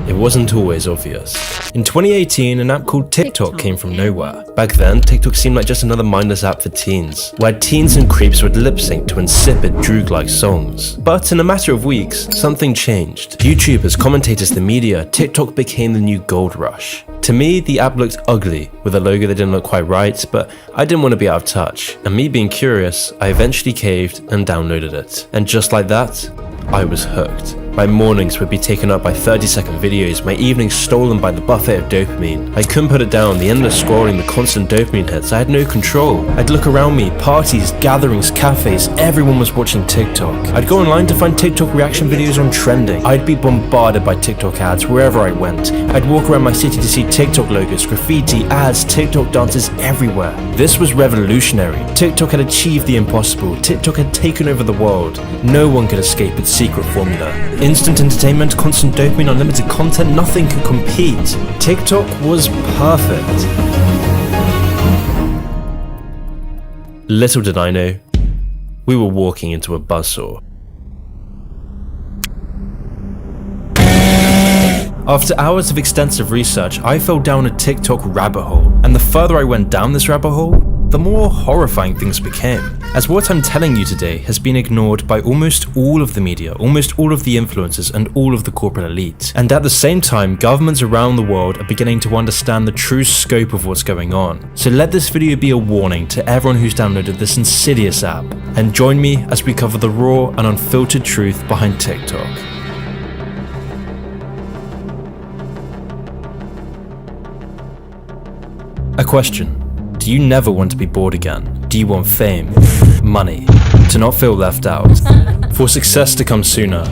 it wasn't always obvious. In 2018, an app called TikTok came from nowhere. Back then, TikTok seemed like just another mindless app for teens, where teens and creeps would lip sync to insipid droog-like songs. But in a matter of weeks, something changed. YouTubers, commentators, the media, TikTok became the new gold rush. To me, the app looked ugly, with a logo that didn't look quite right, but I didn't want to be out of touch. And me being curious, I eventually caved and downloaded it. And just like that, I was hooked. My mornings would be taken up by 30-second videos, my evenings stolen by the buffet of dopamine. I couldn't put it down, the endless scrolling, the constant dopamine hits, I had no control. I'd look around me, parties, gatherings, cafes, everyone was watching TikTok. I'd go online to find TikTok reaction videos on trending. I'd be bombarded by TikTok ads wherever I went. I'd walk around my city to see TikTok logos, graffiti, ads, TikTok dances everywhere. This was revolutionary. TikTok had achieved the impossible. TikTok had taken over the world. No one could escape its secret formula. Instant entertainment, constant dopamine, unlimited content, nothing could compete. TikTok was perfect. Little did I know, we were walking into a buzzsaw. After hours of extensive research, I fell down a TikTok rabbit hole, and the further I went down this rabbit hole, the more horrifying things became. As what I'm telling you today has been ignored by almost all of the media, almost all of the influencers, and all of the corporate elite. And at the same time, governments around the world are beginning to understand the true scope of what's going on. So let this video be a warning to everyone who's downloaded this insidious app, and join me as we cover the raw and unfiltered truth behind TikTok. A question. Do you never want to be bored again? Do you want fame, money, to not feel left out? For success to come sooner,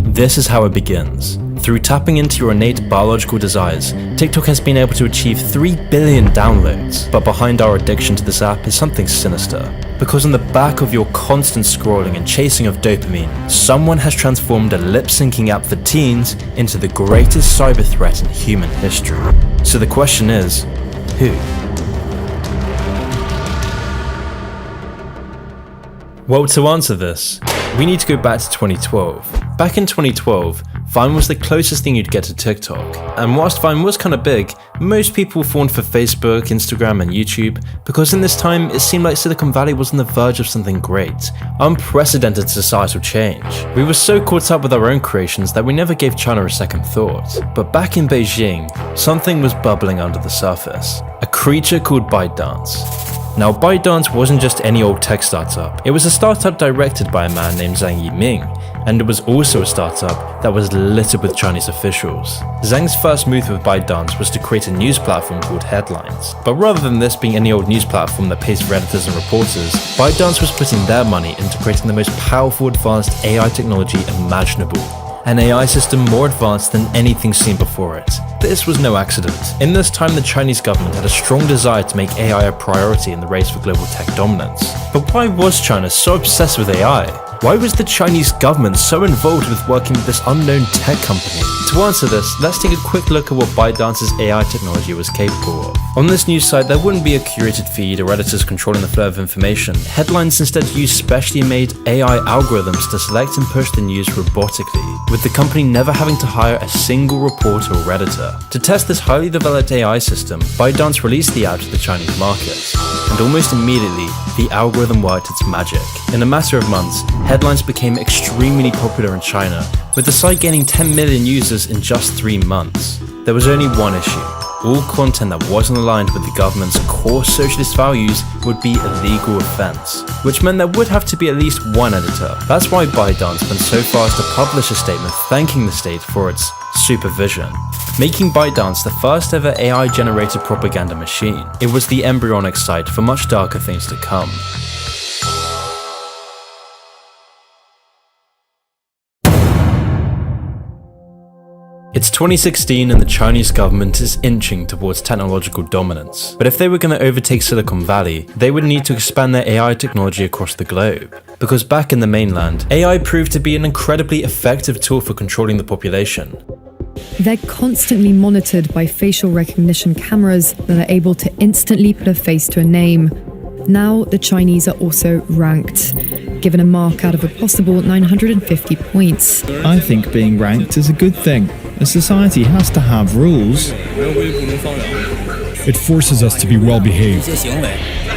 this is how it begins. Through tapping into your innate biological desires, TikTok has been able to achieve 3 billion downloads. But behind our addiction to this app is something sinister. Because on the back of your constant scrolling and chasing of dopamine, someone has transformed a lip-syncing app for teens into the greatest cyber threat in human history. So the question is, who? Well, to answer this, we need to go back to 2012. Back in 2012, Vine was the closest thing you'd get to TikTok. And whilst Vine was kinda big, most people fawned for Facebook, Instagram, and YouTube, because in this time, it seemed like Silicon Valley was on the verge of something great. Unprecedented societal change. We were so caught up with our own creations that we never gave China a second thought. But back in Beijing, something was bubbling under the surface. A creature called ByteDance. Now, ByteDance wasn't just any old tech startup. It was a startup directed by a man named Zhang Yiming, and it was also a startup that was littered with Chinese officials. Zhang's first move with ByteDance was to create a news platform called Headlines. But rather than this being any old news platform that pays for editors and reporters, ByteDance was putting their money into creating the most powerful advanced AI technology imaginable. An AI system more advanced than anything seen before it. This was no accident. In this time, the Chinese government had a strong desire to make AI a priority in the race for global tech dominance. But why was China so obsessed with AI? Why was the Chinese government so involved with working with this unknown tech company? To answer this, let's take a quick look at what ByteDance's AI technology was capable of. On this news site, there wouldn't be a curated feed or editors controlling the flow of information. Headlines instead used specially made AI algorithms to select and push the news robotically, with the company never having to hire a single reporter or editor. To test this highly developed AI system, ByteDance released the app to the Chinese market. And almost immediately, the algorithm worked its magic. In a matter of months, Headlines became extremely popular in China, with the site gaining 10 million users in just 3 months. There was only one issue. All content that wasn't aligned with the government's core socialist values would be a legal offense, which meant there would have to be at least one editor. That's why ByteDance went so far as to publish a statement thanking the state for its supervision, making ByteDance the first ever AI-generated propaganda machine. It was the embryonic site for much darker things to come. It's 2016 and the Chinese government is inching towards technological dominance. But if they were going to overtake Silicon Valley, they would need to expand their AI technology across the globe. Because back in the mainland, AI proved to be an incredibly effective tool for controlling the population. They're constantly monitored by facial recognition cameras that are able to instantly put a face to a name. Now, the Chinese are also ranked, given a mark out of a possible 950 points. I think being ranked is a good thing. A society has to have rules. It forces us to be well behaved.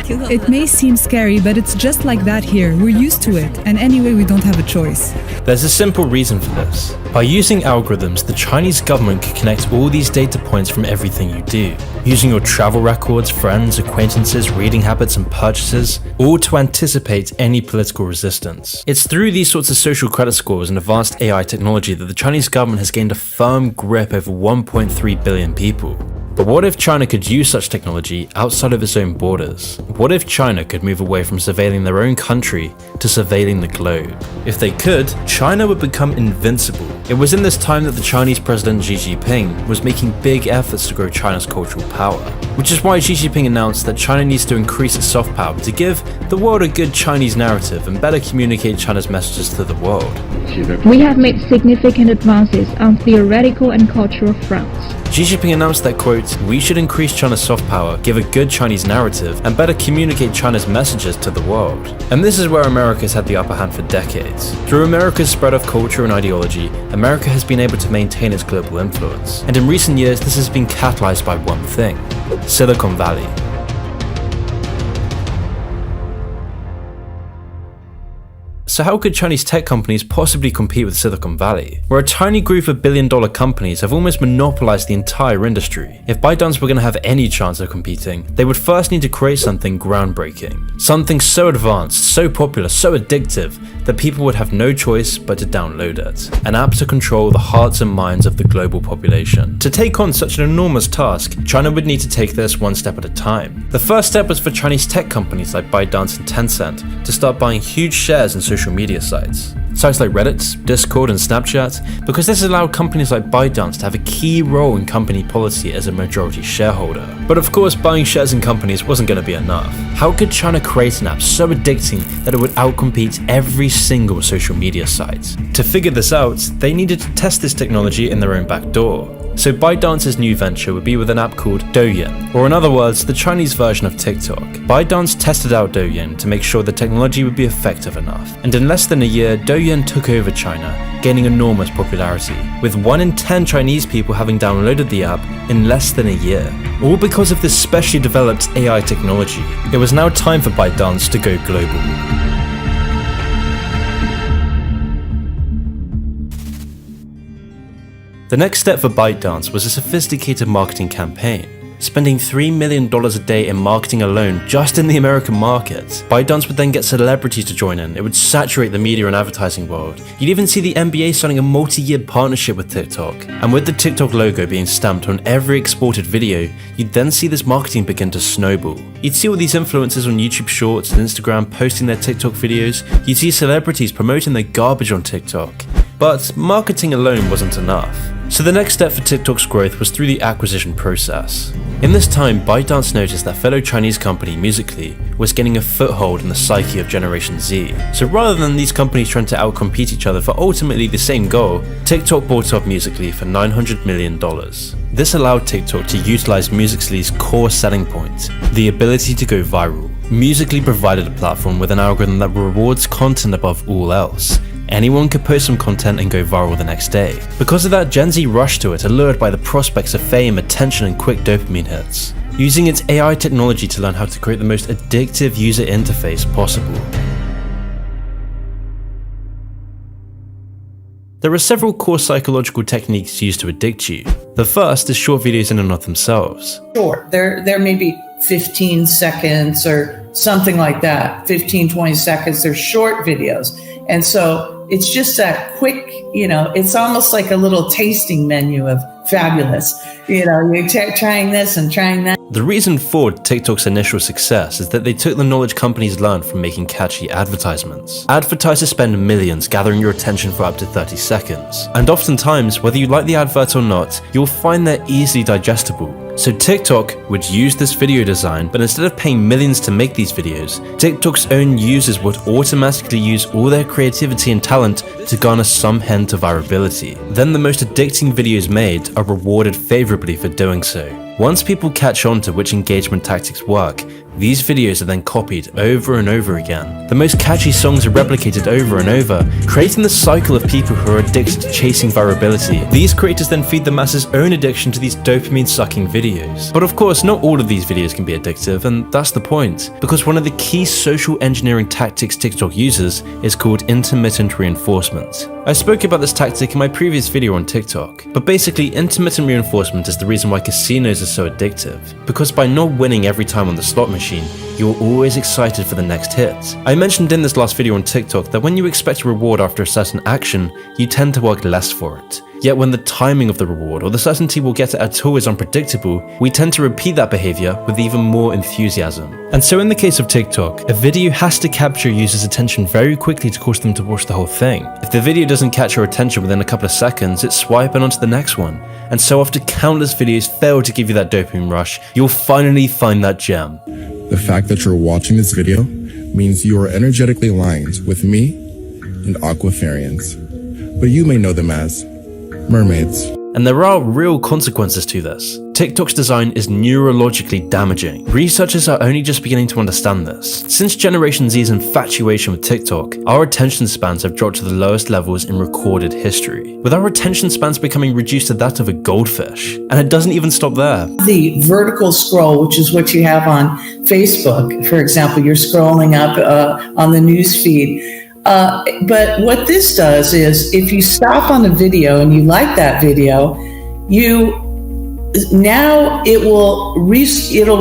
It may seem scary, but it's just like that here. We're used to it, and anyway, we don't have a choice. There's a simple reason for this. By using algorithms, the Chinese government can connect all these data points from everything you do, using your travel records, friends, acquaintances, reading habits, and purchases, all to anticipate any political resistance. It's through these sorts of social credit scores and advanced AI technology that the Chinese government has gained a firm grip over 1.3 billion people. But what if China could use such technology outside of its own borders? What if China could move away from surveilling their own country to surveilling the globe? If they could, China would become invincible. It was in this time that the Chinese president Xi Jinping was making big efforts to grow China's cultural power, which is why Xi Jinping announced that China needs to increase its soft power to give the world a good Chinese narrative and better communicate China's messages to the world. We have made significant advances on theoretical and cultural fronts. Xi Jinping announced that, quote, "We should increase China's soft power, give a good Chinese narrative, and better communicate China's messages to the world." And this is where America has had the upper hand for decades. Through America's spread of culture and ideology, America has been able to maintain its global influence. And in recent years, this has been catalyzed by one thing: Silicon Valley. So how could Chinese tech companies possibly compete with Silicon Valley, where a tiny group of billion-dollar companies have almost monopolized the entire industry? If ByteDance were going to have any chance of competing, they would first need to create something groundbreaking. Something so advanced, so popular, so addictive, that people would have no choice but to download it. An app to control the hearts and minds of the global population. To take on such an enormous task, China would need to take this one step at a time. The first step was for Chinese tech companies like ByteDance and Tencent to start buying huge shares in social media sites. Sites like Reddit, Discord, and Snapchat, because this allowed companies like ByteDance to have a key role in company policy as a majority shareholder. But of course, buying shares in companies wasn't going to be enough. How could China create an app so addicting that it would outcompete every single social media site? To figure this out, they needed to test this technology in their own back door. So ByteDance's new venture would be with an app called Douyin, or in other words, the Chinese version of TikTok. ByteDance tested out Douyin to make sure the technology would be effective enough, and in less than a year, Douyin took over China, gaining enormous popularity, with 1 in 10 Chinese people having downloaded the app in less than a year. All because of this specially developed AI technology. It was now time for ByteDance to go global. The next step for ByteDance was a sophisticated marketing campaign, spending $3 million a day in marketing alone just in the American market. ByteDance would then get celebrities to join in. It would saturate the media and advertising world. You'd even see the NBA signing a multi-year partnership with TikTok. And with the TikTok logo being stamped on every exported video, you'd then see this marketing begin to snowball. You'd see all these influencers on YouTube Shorts and Instagram posting their TikTok videos. You'd see celebrities promoting their garbage on TikTok. But marketing alone wasn't enough. So the next step for TikTok's growth was through the acquisition process. In this time, ByteDance noticed that fellow Chinese company Musical.ly was getting a foothold in the psyche of Generation Z. So rather than these companies trying to outcompete each other for ultimately the same goal, TikTok bought up Musical.ly for $900 million. This allowed TikTok to utilize Musical.ly's core selling point, the ability to go viral. Musical.ly provided a platform with an algorithm that rewards content above all else. Anyone could post some content and go viral the next day. Because of that, Gen Z rushed to it, allured by the prospects of fame, attention, and quick dopamine hits, using its AI technology to learn how to create the most addictive user interface possible. There are several core psychological techniques used to addict you. The first is short videos in and of themselves. Short, there may be 15 seconds or something like that, 15, 20 seconds, they're short videos. And so it's just that quick, it's almost like a little tasting menu of fabulous. You're trying this and trying that. The reason for TikTok's initial success is that they took the knowledge companies learned from making catchy advertisements. Advertisers spend millions gathering your attention for up to 30 seconds. And oftentimes, whether you like the advert or not, you'll find they're easily digestible. So TikTok would use this video design, but instead of paying millions to make these videos, TikTok's own users would automatically use all their creativity and talent to garner some hint of virality. Then the most addicting videos made are rewarded favorably for doing so. Once people catch on to which engagement tactics work, These videos are then copied over and over again. The most catchy songs are replicated over and over, creating the cycle of people who are addicted to chasing virality. These creators then feed the masses' own addiction to these dopamine-sucking videos. But of course, not all of these videos can be addictive, and that's the point, because one of the key social engineering tactics TikTok uses is called intermittent reinforcement. I spoke about this tactic in my previous video on TikTok, but basically intermittent reinforcement is the reason why casinos are so addictive, because by not winning every time on the slot machine, you're always excited for the next hit. I mentioned in this last video on TikTok that when you expect a reward after a certain action, you tend to work less for it. Yet when the timing of the reward or the certainty we'll get it at all is unpredictable, we tend to repeat that behavior with even more enthusiasm. And so in the case of TikTok, a video has to capture users' attention very quickly to cause them to watch the whole thing. If the video doesn't catch your attention within a couple of seconds, it's swiping onto the next one. And so after countless videos fail to give you that dopamine rush, you'll finally find that gem. The fact that you're watching this video means you are energetically aligned with me and aquafarians, but you may know them as mermaids. And there are real consequences to this. TikTok's design is neurologically damaging. Researchers are only just beginning to understand this. Since Generation Z's infatuation with TikTok, our attention spans have dropped to the lowest levels in recorded history, with our attention spans becoming reduced to that of a goldfish. And it doesn't even stop there. The vertical scroll, which is what you have on Facebook, for example, you're scrolling up on the news feed. But what this does is if you stop on a video and you like that video, it'll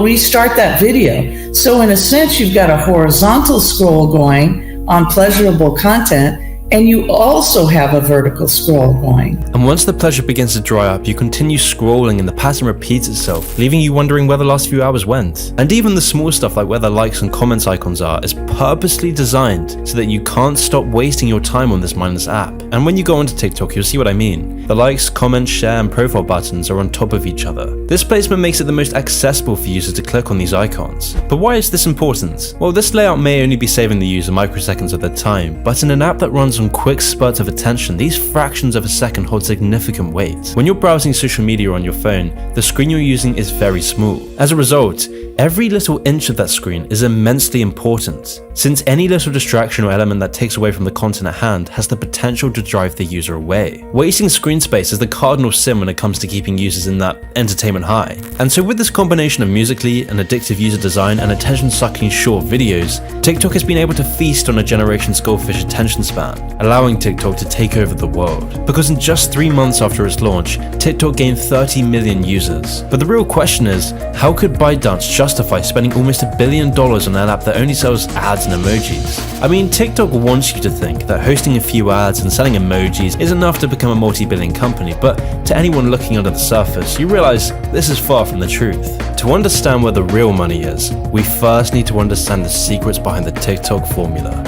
restart that video. So in a sense, you've got a horizontal scroll going on pleasurable content, and you also have a vertical scroll going. And once the pleasure begins to dry up, you continue scrolling and the pattern repeats itself, leaving you wondering where the last few hours went. And even the small stuff like where the likes and comments icons are is purposely designed so that you can't stop wasting your time on this mindless app. And when you go onto TikTok, you'll see what I mean. The likes, comments, share, and profile buttons are on top of each other. This placement makes it the most accessible for users to click on these icons. But why is this important? Well, this layout may only be saving the user microseconds of their time, but in an app that runs on quick spurts of attention, these fractions of a second hold significant weight. When you're browsing social media on your phone, the screen you're using is very small. As a result, every little inch of that screen is immensely important, since any little distraction or element that takes away from the content at hand has the potential to drive the user away. Wasting screen space is the cardinal sin when it comes to keeping users in that entertainment high. And so with this combination of musically and addictive user design and attention-sucking short videos, TikTok has been able to feast on a generation's goldfish attention span, allowing TikTok to take over the world. Because in just 3 months after its launch, TikTok gained 30 million users. But the real question is, how could ByteDance justify spending almost $1 billion on an app that only sells ads and emojis? I mean, TikTok wants you to think that hosting a few ads and selling emojis is enough to become a multi-billion company, but to anyone looking under the surface, you realize this is far from the truth. To understand where the real money is, we first need to understand the secrets behind the TikTok formula.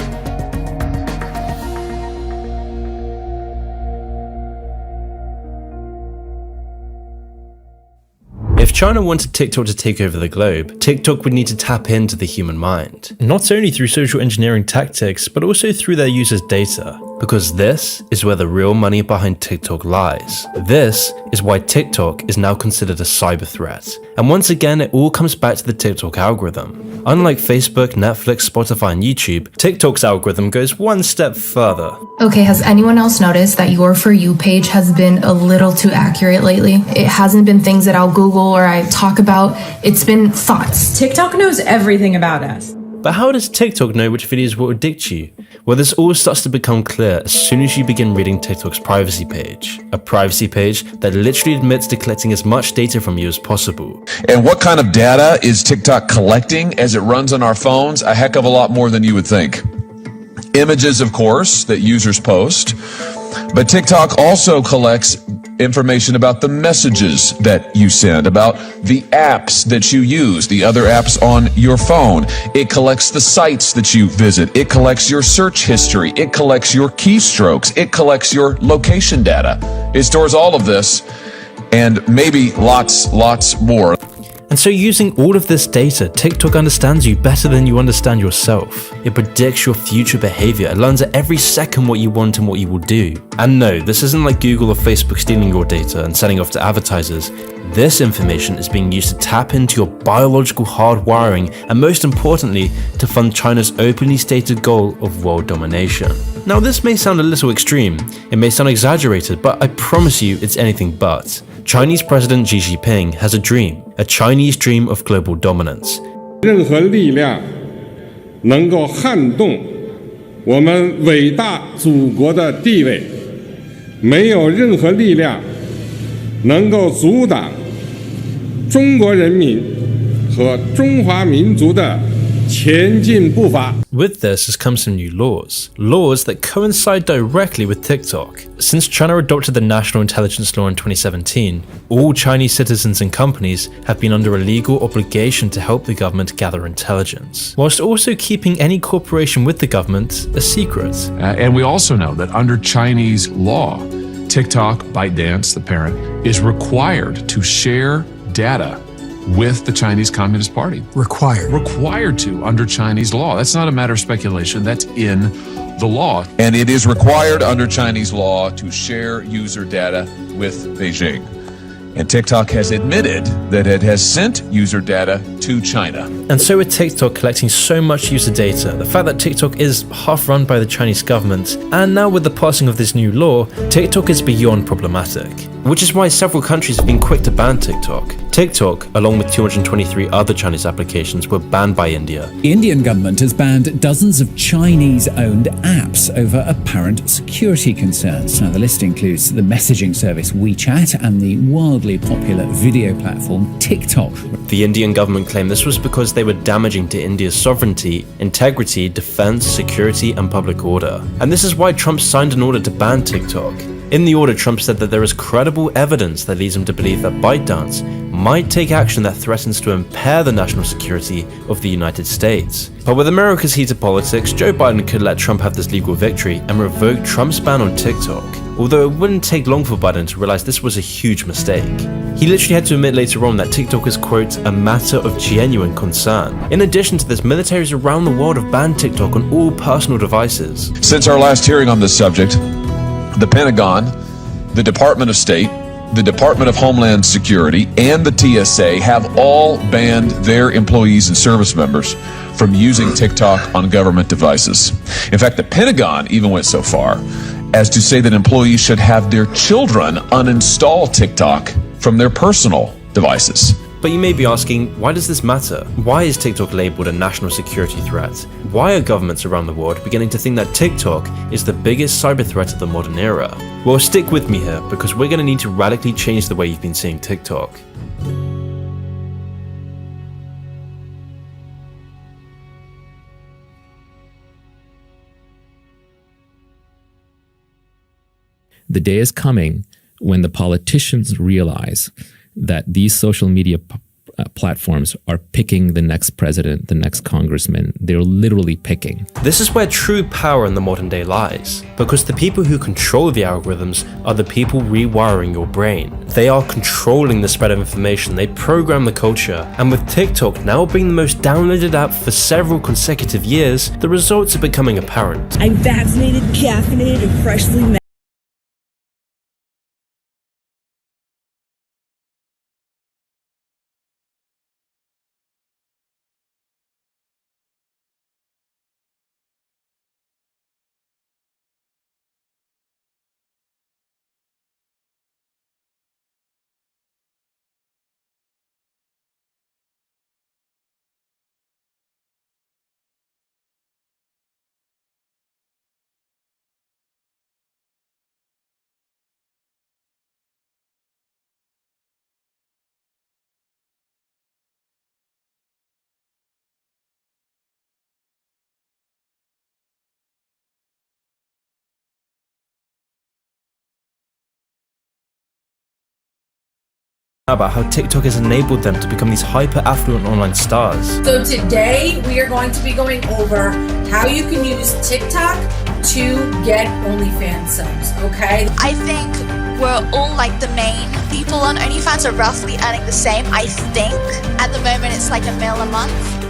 If China wanted TikTok to take over the globe, TikTok would need to tap into the human mind. Not only through social engineering tactics, but also through their users' data. Because this is where the real money behind TikTok lies. This is why TikTok is now considered a cyber threat. And once again, it all comes back to the TikTok algorithm. Unlike Facebook, Netflix, Spotify, and YouTube, TikTok's algorithm goes one step further. Okay, has anyone else noticed that your For You page has been a little too accurate lately? It hasn't been things that I'll Google or I talk about. It's been thoughts. TikTok knows everything about us. But how does TikTok know which videos will addict you? Well, this all starts to become clear as soon as you begin reading TikTok's privacy page. A privacy page that literally admits to collecting as much data from you as possible. And what kind of data is TikTok collecting as it runs on our phones? A heck of a lot more than you would think. Images, of course, that users post. But TikTok also collects information about the messages that you send, about the apps that you use, the other apps on your phone. It collects the sites that you visit. It collects your search history. It collects your keystrokes. It collects your location data. It stores all of this and maybe lots more. And so using all of this data, TikTok understands you better than you understand yourself. It predicts your future behavior. It learns at every second what you want and what you will do. And no, this isn't like Google or Facebook stealing your data and selling off to advertisers. This information is being used to tap into your biological hardwiring and most importantly, to fund China's openly stated goal of world domination. Now this may sound a little extreme, it may sound exaggerated, but I promise you it's anything but. Chinese President Xi Jinping has a dream, a Chinese dream of global dominance. 任何力量能够撼动我们伟大祖国的地位，没有任何力量能够阻挡中国人民和中华民族的前进步伐。 With this has come some new laws that coincide directly with TikTok. Since China adopted the National Intelligence Law in 2017, all Chinese citizens and companies have been under a legal obligation to help the government gather intelligence, whilst also keeping any cooperation with the government a secret. And we also know that under Chinese law, TikTok, ByteDance, the parent, is required to share data with the Chinese Communist Party. Required to under Chinese law. That's not a matter of speculation. That's in the law. And it is required under Chinese law to share user data with Beijing. And TikTok has admitted that it has sent user data to China. And so with TikTok collecting so much user data, the fact that TikTok is half run by the Chinese government, and now with the passing of this new law, TikTok is beyond problematic. Which is why several countries have been quick to ban TikTok. TikTok, along with 223 other Chinese applications, were banned by India. The Indian government has banned dozens of Chinese-owned apps over apparent security concerns. Now, the list includes the messaging service WeChat and the wildly popular video platform TikTok. The Indian government claimed this was because they were damaging to India's sovereignty, integrity, defense, security, and public order. And this is why Trump signed an order to ban TikTok. In the order, Trump said that there is credible evidence that leads him to believe that ByteDance might take action that threatens to impair the national security of the United States. But with America's heated politics, Joe Biden could let Trump have this legal victory and revoke Trump's ban on TikTok. Although it wouldn't take long for Biden to realize this was a huge mistake. He literally had to admit later on that TikTok is, quote, a matter of genuine concern. In addition to this, militaries around the world have banned TikTok on all personal devices. Since our last hearing on this subject, the Pentagon, the Department of State, the Department of Homeland Security, and the TSA have all banned their employees and service members from using TikTok on government devices. In fact, the Pentagon even went so far as to say that employees should have their children uninstall TikTok from their personal devices. But you may be asking, why does this matter? Why is TikTok labeled a national security threat? Why are governments around the world beginning to think that TikTok is the biggest cyber threat of the modern era? Well, stick with me here, because we're going to need to radically change the way you've been seeing TikTok. The day is coming when the politicians realize that these social media platforms are picking the next president, the next congressman. They're literally picking. This is where true power in the modern day lies, because the people who control the algorithms are the people rewiring your brain. They are controlling the spread of information, they program the culture, and with TikTok now being the most downloaded app for several consecutive years, the results are becoming apparent. I'm vaccinated, caffeinated, and freshly about how TikTok has enabled them to become these hyper-affluent online stars. So today we are going to be going over how you can use TikTok to get OnlyFans subs, okay? I think we're all like the main people on OnlyFans are roughly earning the same, I think. At the moment, it's like $1 million a month.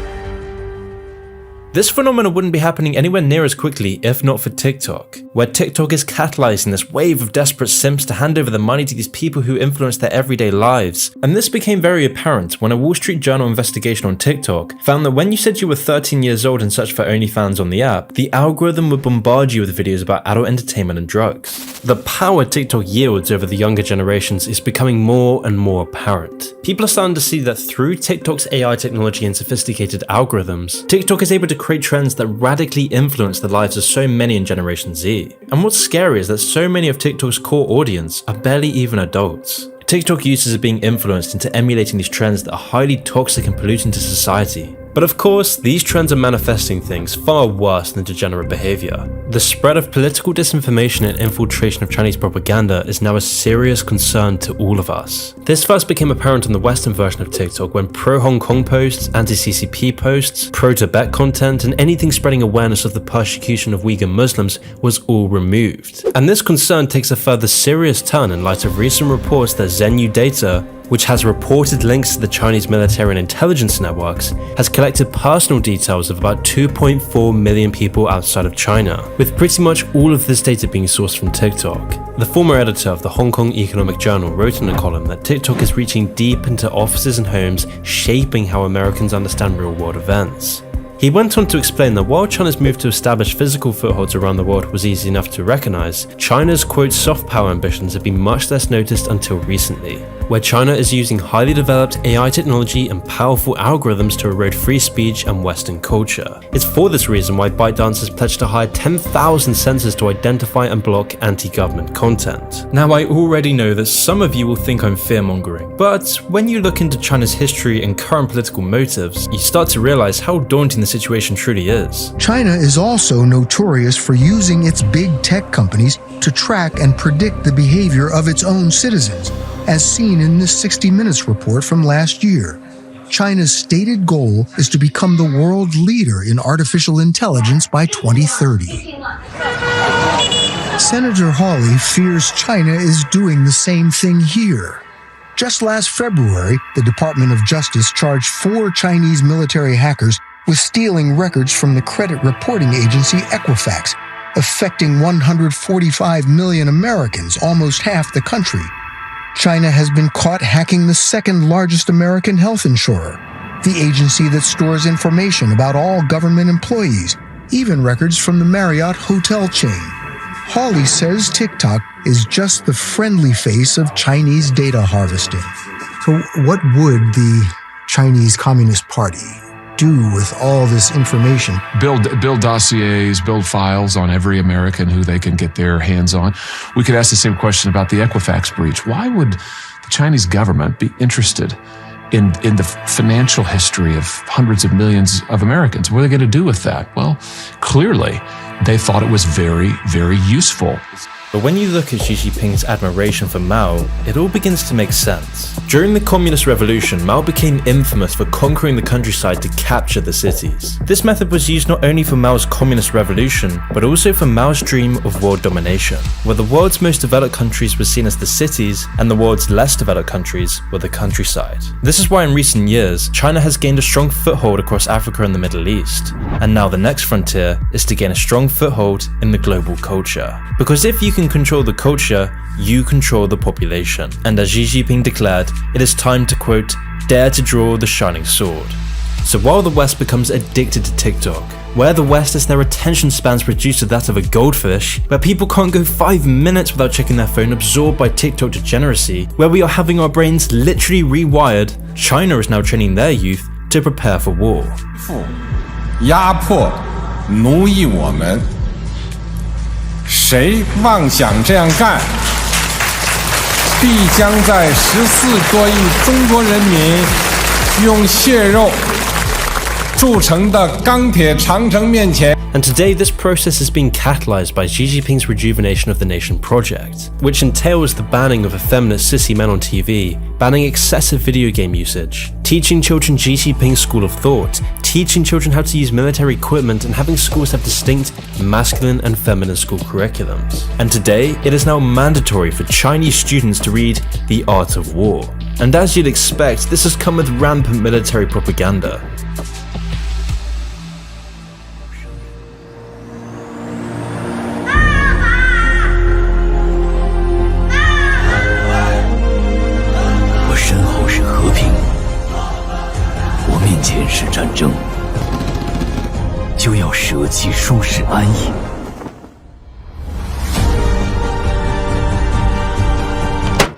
This phenomenon wouldn't be happening anywhere near as quickly if not for TikTok, where TikTok is catalyzing this wave of desperate simps to hand over the money to these people who influence their everyday lives. And this became very apparent when a Wall Street Journal investigation on TikTok found that when you said you were 13 years old and searched for OnlyFans on the app, the algorithm would bombard you with videos about adult entertainment and drugs. The power TikTok yields over the younger generations is becoming more and more apparent. People are starting to see that through TikTok's AI technology and sophisticated algorithms, TikTok is able to create trends that radically influence the lives of so many in Generation Z. And what's scary is that so many of TikTok's core audience are barely even adults. TikTok users are being influenced into emulating these trends that are highly toxic and polluting to society. But of course, these trends are manifesting things far worse than degenerate behavior. The spread of political disinformation and infiltration of Chinese propaganda is now a serious concern to all of us. This first became apparent on the Western version of TikTok when pro-Hong Kong posts, anti-CCP posts, pro-Tibet content, and anything spreading awareness of the persecution of Uyghur Muslims was all removed. And this concern takes a further serious turn in light of recent reports that Zhenyu Data, which has reported links to the Chinese military and intelligence networks, has collected personal details of about 2.4 million people outside of China, with pretty much all of this data being sourced from TikTok. The former editor of the Hong Kong Economic Journal wrote in a column that TikTok is reaching deep into offices and homes, shaping how Americans understand real-world events. He went on to explain that while China's move to establish physical footholds around the world was easy enough to recognize, China's quote soft power ambitions have been much less noticed until recently, where China is using highly developed AI technology and powerful algorithms to erode free speech and Western culture. It's for this reason why ByteDance has pledged to hire 10,000 censors to identify and block anti-government content. Now, I already know that some of you will think I'm fear-mongering, but when you look into China's history and current political motives, you start to realize how daunting the situation truly is. China is also notorious for using its big tech companies to track and predict the behavior of its own citizens, as seen in this 60 Minutes report from last year. China's stated goal is to become the world leader in artificial intelligence by 2030. Senator Hawley fears China is doing the same thing here. Just last February, the Department of Justice charged 4 Chinese military hackers with stealing records from the credit reporting agency Equifax, affecting 145 million Americans, almost half the country. China has been caught hacking the second largest American health insurer, the agency that stores information about all government employees, even records from the Marriott hotel chain. Hawley says TikTok is just the friendly face of Chinese data harvesting. So what would the Chinese Communist Party do with all this information? Build dossiers, build files on every American who they can get their hands on. We could ask the same question about the Equifax breach. Why would the Chinese government be interested in the financial history of hundreds of millions of Americans? What are they going to do with that? Well, clearly, they thought it was very, very useful. But when you look at Xi Jinping's admiration for Mao, it all begins to make sense. During the Communist Revolution, Mao became infamous for conquering the countryside to capture the cities. This method was used not only for Mao's Communist Revolution, but also for Mao's dream of world domination, where the world's most developed countries were seen as the cities, and the world's less developed countries were the countryside. This is why in recent years, China has gained a strong foothold across Africa and the Middle East. And now the next frontier is to gain a strong foothold in the global culture. Because if you can control the culture, you control the population. And as Xi Jinping declared, it is time to, quote, dare to draw the shining sword. So while the West becomes addicted to TikTok, where the West has their attention spans reduced to that of a goldfish, where people can't go 5 minutes without checking their phone absorbed by TikTok degeneracy, where we are having our brains literally rewired, China is now training their youth to prepare for war. 压迫奴役我们，谁妄想这样干，必将在14多亿中国人民用血肉铸成的钢铁长城面前。 And today, this process is being catalyzed by Xi Jinping's Rejuvenation of the Nation project, which entails the banning of effeminate sissy men on TV, banning excessive video game usage, teaching children Xi Jinping's school of thought, teaching children how to use military equipment, and having schools have distinct masculine and feminine school curriculums. And today, it is now mandatory for Chinese students to read The Art of War. And as you'd expect, this has come with rampant military propaganda.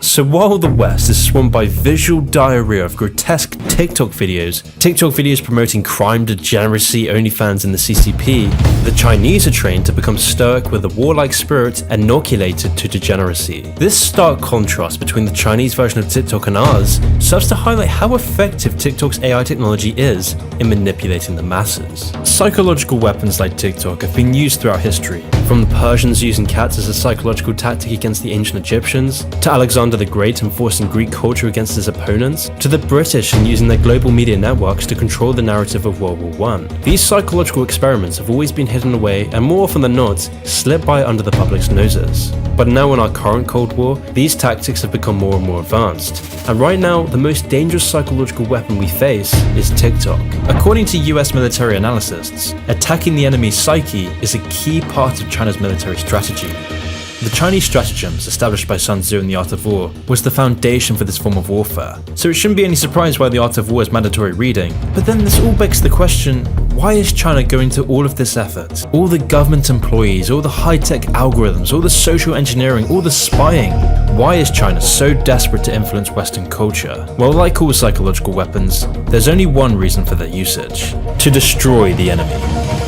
So while the West is swamped by visual diarrhea of grotesque TikTok videos promoting crime, degeneracy, OnlyFans and the CCP, the Chinese are trained to become stoic with a warlike spirit inoculated to degeneracy. This stark contrast between the Chinese version of TikTok and ours serves to highlight how effective TikTok's AI technology is in manipulating the masses. Psychological weapons like TikTok have been used throughout history, from the Persians using cats as a psychological tactic against the ancient Egyptians, to Alexander the Great enforcing Greek culture against his opponents, to the British and using their global media networks to control the narrative of World War I. These psychological experiments have always been hidden away and more often than not, slip by under the public's noses. But now in our current Cold War, these tactics have become more and more advanced. And right now, the most dangerous psychological weapon we face is TikTok. According to US military analysts, attacking the enemy's psyche is a key part of China's military strategy. The Chinese stratagems established by Sun Tzu in The Art of War was the foundation for this form of warfare, so it shouldn't be any surprise why The Art of War is mandatory reading. But then this all begs the question, why is China going to all of this effort? All the government employees, all the high-tech algorithms, all the social engineering, all the spying. Why is China so desperate to influence Western culture? Well, like all psychological weapons, there's only one reason for their usage: to destroy the enemy.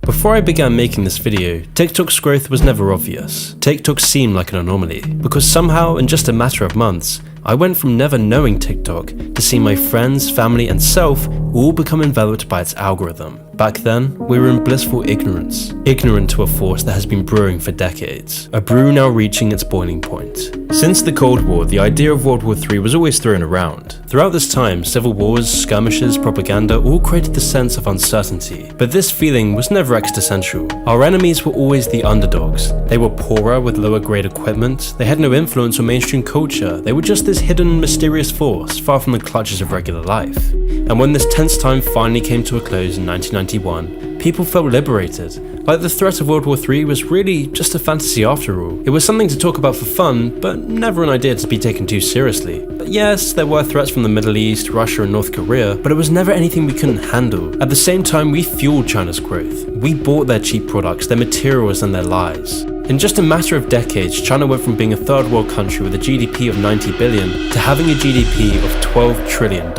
Before I began making this video, TikTok's growth was never obvious. TikTok seemed like an anomaly, because somehow, in just a matter of months, I went from never knowing TikTok to seeing my friends, family, and self all become enveloped by its algorithm. Back then, we were in blissful ignorance, ignorant to a force that has been brewing for decades, a brew now reaching its boiling point. Since the Cold War, the idea of World War III was always thrown around. Throughout this time, civil wars, skirmishes, propaganda all created the sense of uncertainty, but this feeling was never existential. Our enemies were always the underdogs. They were poorer with lower grade equipment, they had no influence on mainstream culture, they were just this hidden, mysterious force far from the clutches of regular life. And when this tense time finally came to a close in 1991, people felt liberated, like the threat of World War III was really just a fantasy after all. It was something to talk about for fun, but never an idea to be taken too seriously. But yes, there were threats from the Middle East, Russia and North Korea, but it was never anything we couldn't handle. At the same time, we fueled China's growth. We bought their cheap products, their materials and their lies. In just a matter of decades, China went from being a third world country with a GDP of 90 billion to having a GDP of $12 trillion,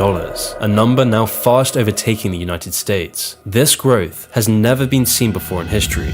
a number now fast overtaking the United States. This growth has never been seen before in history.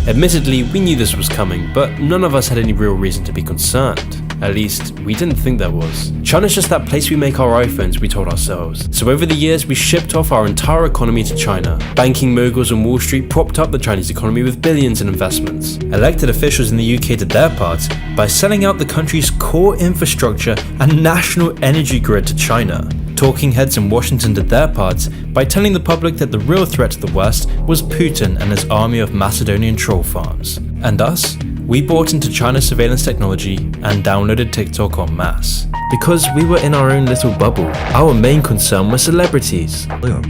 Admittedly, we knew this was coming, but none of us had any real reason to be concerned. At least, we didn't think there was. China's just that place we make our iPhones, we told ourselves. So over the years, we shipped off our entire economy to China. Banking moguls on Wall Street propped up the Chinese economy with billions in investments. Elected officials in the UK did their part by selling out the country's core infrastructure and national energy grid to China. Talking heads in Washington did their part by telling the public that the real threat to the West was Putin and his army of Macedonian troll farms. And us? We bought into China's surveillance technology and downloaded TikTok en masse. Because we were in our own little bubble. Our main concern was celebrities. Blam.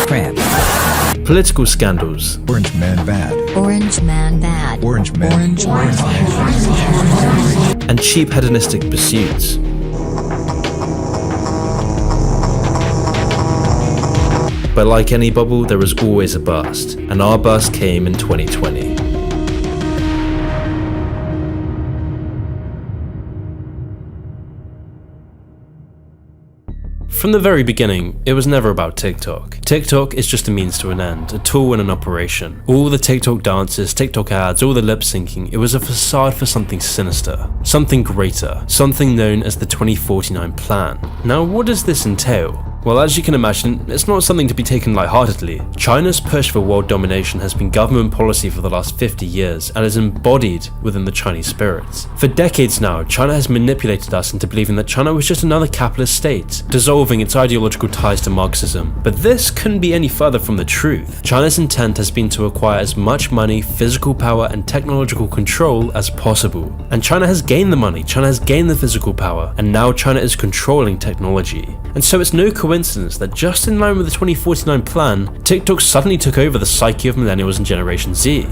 Crap. Political scandals. Orange man bad. Orange man bad. Orange man. Orange man. And cheap hedonistic pursuits. But like any bubble, there was always a burst, and our burst came in 2020. From the very beginning, it was never about TikTok. TikTok is just a means to an end, a tool and an operation. All the TikTok dances, TikTok ads, all the lip syncing, it was a facade for something sinister, something greater, something known as the 2049 plan. Now, what does this entail? Well, as you can imagine, it's not something to be taken lightheartedly. China's push for world domination has been government policy for the last 50 years and is embodied within the Chinese spirit. For decades now, China has manipulated us into believing that China was just another capitalist state, dissolving its ideological ties to Marxism. But this couldn't be any further from the truth. China's intent has been to acquire as much money, physical power, and technological control as possible. And China has gained the money, China has gained the physical power, and now China is controlling technology. And so it's no coincidence that just in line with the 2049 plan, TikTok suddenly took over the psyche of millennials and Generation Z.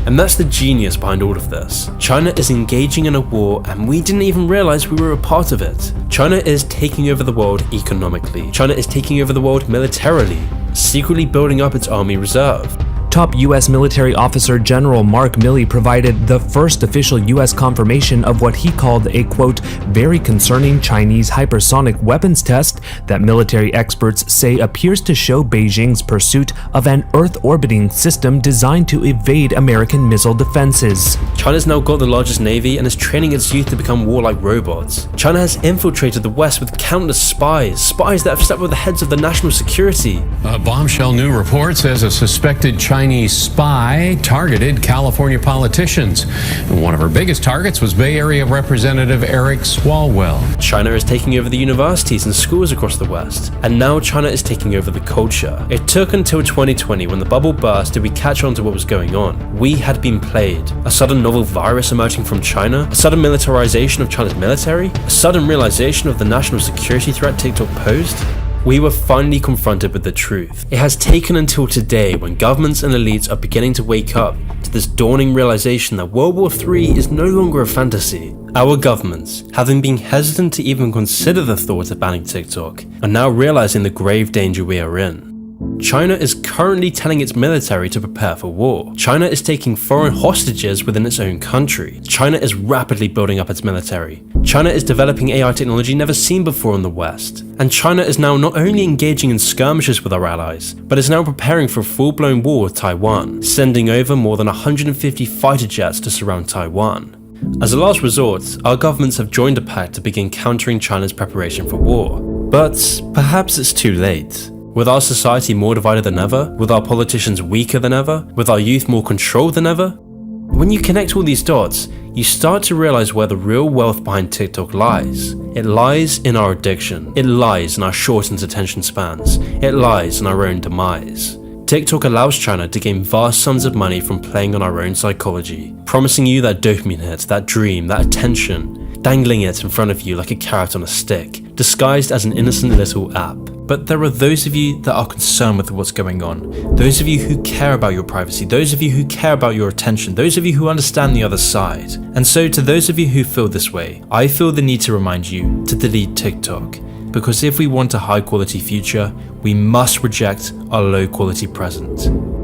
And that's the genius behind all of this. China is engaging in a war and we didn't even realize we were a part of it. China is taking over the world economically. China is taking over the world militarily, secretly building up its army reserve. Top U.S. military officer General Mark Milley provided the first official U.S. confirmation of what he called a, quote, very concerning Chinese hypersonic weapons test that military experts say appears to show Beijing's pursuit of an Earth-orbiting system designed to evade American missile defenses. China's now got the largest navy and is training its youth to become warlike robots. China has infiltrated the West with countless spies that have slept with the heads of the national security. A bombshell new report says a suspected Chinese spy targeted California politicians. And one of her biggest targets was Bay Area Representative Eric Swalwell. China is taking over the universities and schools across the West, and now China is taking over the culture. It took until 2020 when the bubble burst did we catch on to what was going on. We had been played. A sudden novel virus emerging from China, a sudden militarization of China's military, a sudden realization of the national security threat TikTok posed. We were finally confronted with the truth. It has taken until today when governments and elites are beginning to wake up to this dawning realization that World War III is no longer a fantasy. Our governments, having been hesitant to even consider the thought of banning TikTok, are now realizing the grave danger we are in. China is currently telling its military to prepare for war. China is taking foreign hostages within its own country. China is rapidly building up its military. China is developing AI technology never seen before in the West. And China is now not only engaging in skirmishes with our allies, but is now preparing for a full-blown war with Taiwan, sending over more than 150 fighter jets to surround Taiwan. As a last resort, our governments have joined a pact to begin countering China's preparation for war. But perhaps it's too late. With our society more divided than ever, with our politicians weaker than ever, with our youth more controlled than ever, when you connect all these dots, you start to realize where the real wealth behind TikTok lies. It lies in our addiction. It lies in our shortened attention spans. It lies in our own demise. TikTok allows China to gain vast sums of money from playing on our own psychology, promising you that dopamine hit, that dream, that attention, dangling it in front of you like a carrot on a stick, disguised as an innocent little app. But there are those of you that are concerned with what's going on, those of you who care about your privacy, those of you who care about your attention, those of you who understand the other side. And so to those of you who feel this way, I feel the need to remind you to delete TikTok, because if we want a high quality future, we must reject our low quality present.